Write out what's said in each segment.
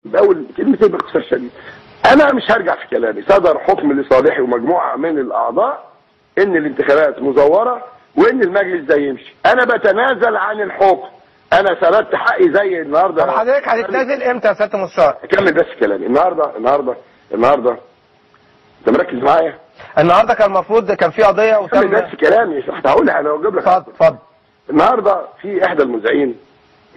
بقول كلمتين باختصار شديد. انا مش هرجع في كلامي، صدر حكم لصالحي ومجموعه من الاعضاء ان الانتخابات مزوره وان المجلس ده يمشي. انا بتنازل عن الحكم، انا ثبت حقي زي النهارده. طب حضرتك هتتنازل امتى يا سياده المستشار؟ اكمل بس كلامي. النهارده انت مركز معايا؟ النهارده كان المفروض كان في قضيه اكمل بس كلامي، هقولها انا واجيب لك. اتفضل. النهارده في احدى المذيعين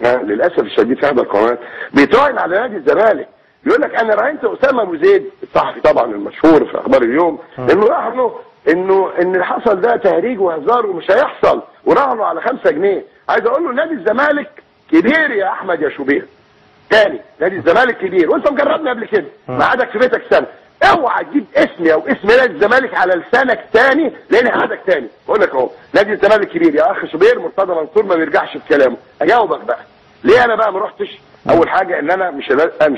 للاسف الشديد في احدى القنوات بيتراهن على نادي الزمالك، يقول لك انا راهنت اسامه ابو زيد الصحفي طبعا المشهور في اخبار اليوم انه راهنوا انه اللي حصل ده تهريج وهزار ومش هيحصل، وراهنوا على 5 جنيه. عايز اقول له نادي الزمالك كبير يا احمد يا شوبير. تاني نادي الزمالك كبير وانت مجربني قبل كده، ميعادك في بيتك سنه. اوعى تجيب اسمي او اسم نادي الزمالك على لسانك تاني لان هعادك تاني. بقول لك اهو نادي الزمالك كبير يا اخ شوبير. مرتضى منصور ما بيرجعش في كلامه. اجاوبك بقى ليه انا بقى ما رحتش؟ اول حاجه ان انا مش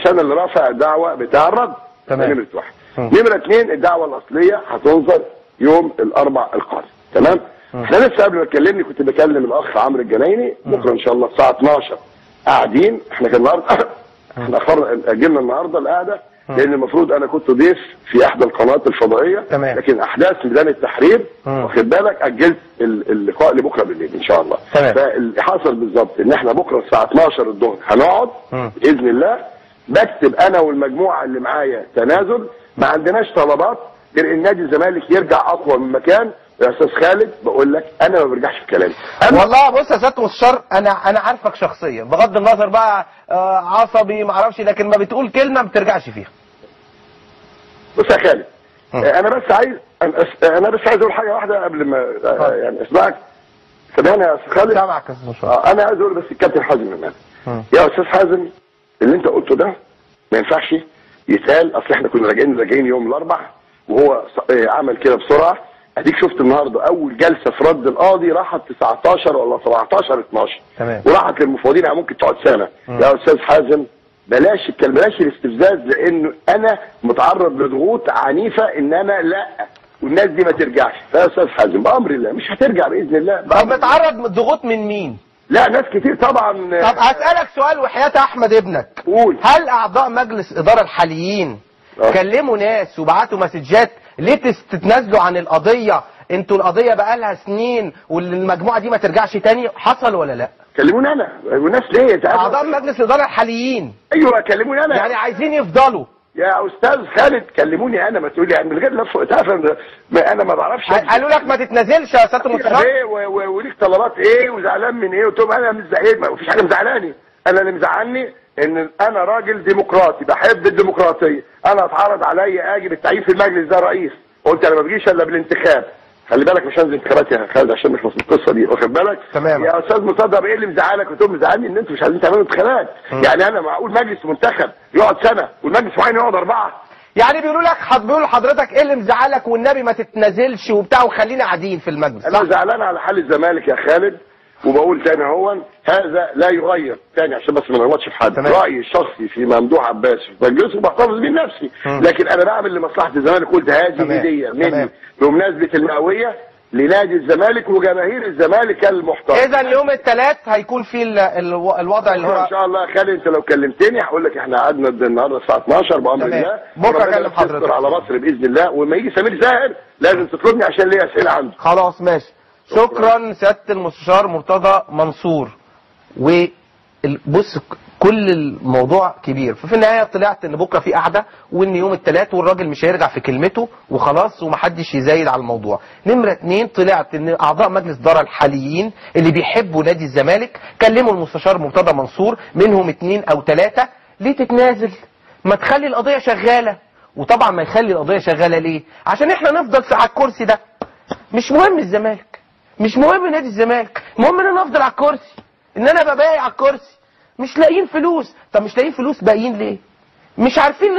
انا اللي رافع الدعوه بتاع الرد. تمام. نمره 1. نمره 2 الدعوه الاصليه هتنظر يوم الاربعاء القادم. تمام. احنا لسه قبل ما تكلمني كنت بكلم الاخ عمرو الجنايني. بكره ان شاء الله الساعه 12 قاعدين. احنا كان النهارده احنا اجلنا النهارده القعده لان المفروض انا كنت ضيف في احدى القنوات الفضائيه. تمام. لكن احداث ميدان التحرير واخد بالك اجلت اللقاء لبكره بالليل ان شاء الله. تمام. فاللي حصل بالظبط ان احنا بكره الساعه 12 الظهر هنقعد باذن الله. بكتب انا والمجموعه اللي معايا تنازل، ما عندناش طلبات غير ان نادي الزمالك يرجع اقوى من مكان. يا استاذ خالد بقول لك انا ما برجعش في كلامي. والله بص يا سياده المستشار انا عارفك شخصيا بغض النظر بقى عصبي ما اعرفش، لكن ما بتقول كلمه ما بترجعش فيها. بص يا خالد انا بس عايز اقول حاجه واحده قبل ما يعني اسمعك. سامعني يا استاذ خالد؟ سامعك يا استاذ المستشار. انا عايز اقول بس الكابتن حازم امام. يا استاذ حازم اللي انت قلته ده ما ينفعش يتقال. اصل احنا كنا راجعين يوم الاربعاء وهو عمل كده بسرعه. اديك شفت النهارده اول جلسه في رد القاضي راحت 19 ولا 17 12. تمام. وراحت للمفوضين يعني ممكن تقعد سنه. يا استاذ حازم بلاش الاستفزاز لانه انا متعرض لضغوط عنيفه ان انا لا والناس دي ما ترجعش. فيا استاذ حازم بامر الله مش هترجع باذن الله. طب متعرض لضغوط من مين؟ لا ناس كتير طبعا. طب هسألك سؤال وحياة احمد ابنك. قول. هل اعضاء مجلس اداره الحاليين كلموا ناس وبعتوا مسجات ليه تتنازلوا عن القضيه؟ انتوا القضيه بقالها سنين والمجموعه دي ما ترجعش تاني، حصل ولا لا؟ كلموني انا والناس ليه؟ اعضاء مجلس الاداره الحاليين. ايوه كلموني انا. يعني عايزين يفضلوا. يا استاذ خالد كلموني انا، ما تقولي يعني من غير لف تعرف انا ما بعرفش. قالوا لك ما تتنازلش يا سياده المستشار؟ ايه وليك طلبات ايه وزعلان من ايه؟ قلت لهم انا مش زعلان، ما فيش حاجه مزعلاني. انا اللي مزعلني ان انا راجل ديمقراطي بحب الديمقراطيه. انا اتعرض عليا اجي بالتعيين في المجلس ده رئيس، قلت انا ما بجيش الا بالانتخاب. خلي بالك مش هنزل انتخابات يا خالد عشان نخلص من القصه دي واخد بالك؟ تمام. يا استاذ مرتضى ايه اللي مزعلك؟ قلت لهم مزعلني ان انتوا مش عايزين تعملوا انتخابات. يعني انا معقول مجلس منتخب يقعد سنه والمجلس معين يقعد 4؟ يعني بيقولوا لحضرتك ايه اللي مزعلك والنبي ما تتنازلش وبتاع وخلينا قاعدين في المجلس. انا زعلان على حال الزمالك يا خالد، وبقول تاني هو هذا لا يغير تاني عشان بس ما نغلطش في حد. رايي الشخصي في ممدوح عباس في مجلسه بحتفظ بيه لنفسي، لكن انا بعمل لمصلحه الزمالك. قلت هذه هديه مني بمناسبه المئويه لنادي الزمالك وجماهير الزمالك المحترمه. اذا يوم الثلاث هيكون في الوضع اللي هو ان شاء الله. خالد انت لو كلمتني هقول لك احنا قعدنا النهارده الساعه 12 بامر الله. بكره اكلم حضرتك على مصر باذن الله. ولما يجي سمير زاهر لازم تطلبني عشان ليا اسئله عنده. خلاص ماشي. شكرا سياده المستشار مرتضى منصور. وبص كل الموضوع كبير، ففي النهايه طلعت ان بكره في قعده وان يوم الثلاث والراجل مش هيرجع في كلمته وخلاص ومحدش يزايد على الموضوع. نمره 2 طلعت ان اعضاء مجلس الاداره الحاليين اللي بيحبوا نادي الزمالك كلموا المستشار مرتضى منصور، منهم 2 أو 3. ليه تتنازل؟ ما تخلي القضيه شغاله. وطبعا ما يخلي القضيه شغاله ليه؟ عشان احنا نفضل على الكرسي ده. مش مهم الزمالك، مش مهم نادي الزمالك، المهم ان انا افضل على الكرسي، ان انا ابقى باقي على الكرسي. مش لاقيين فلوس. طب مش لاقيين فلوس باقيين ليه؟ مش عارفين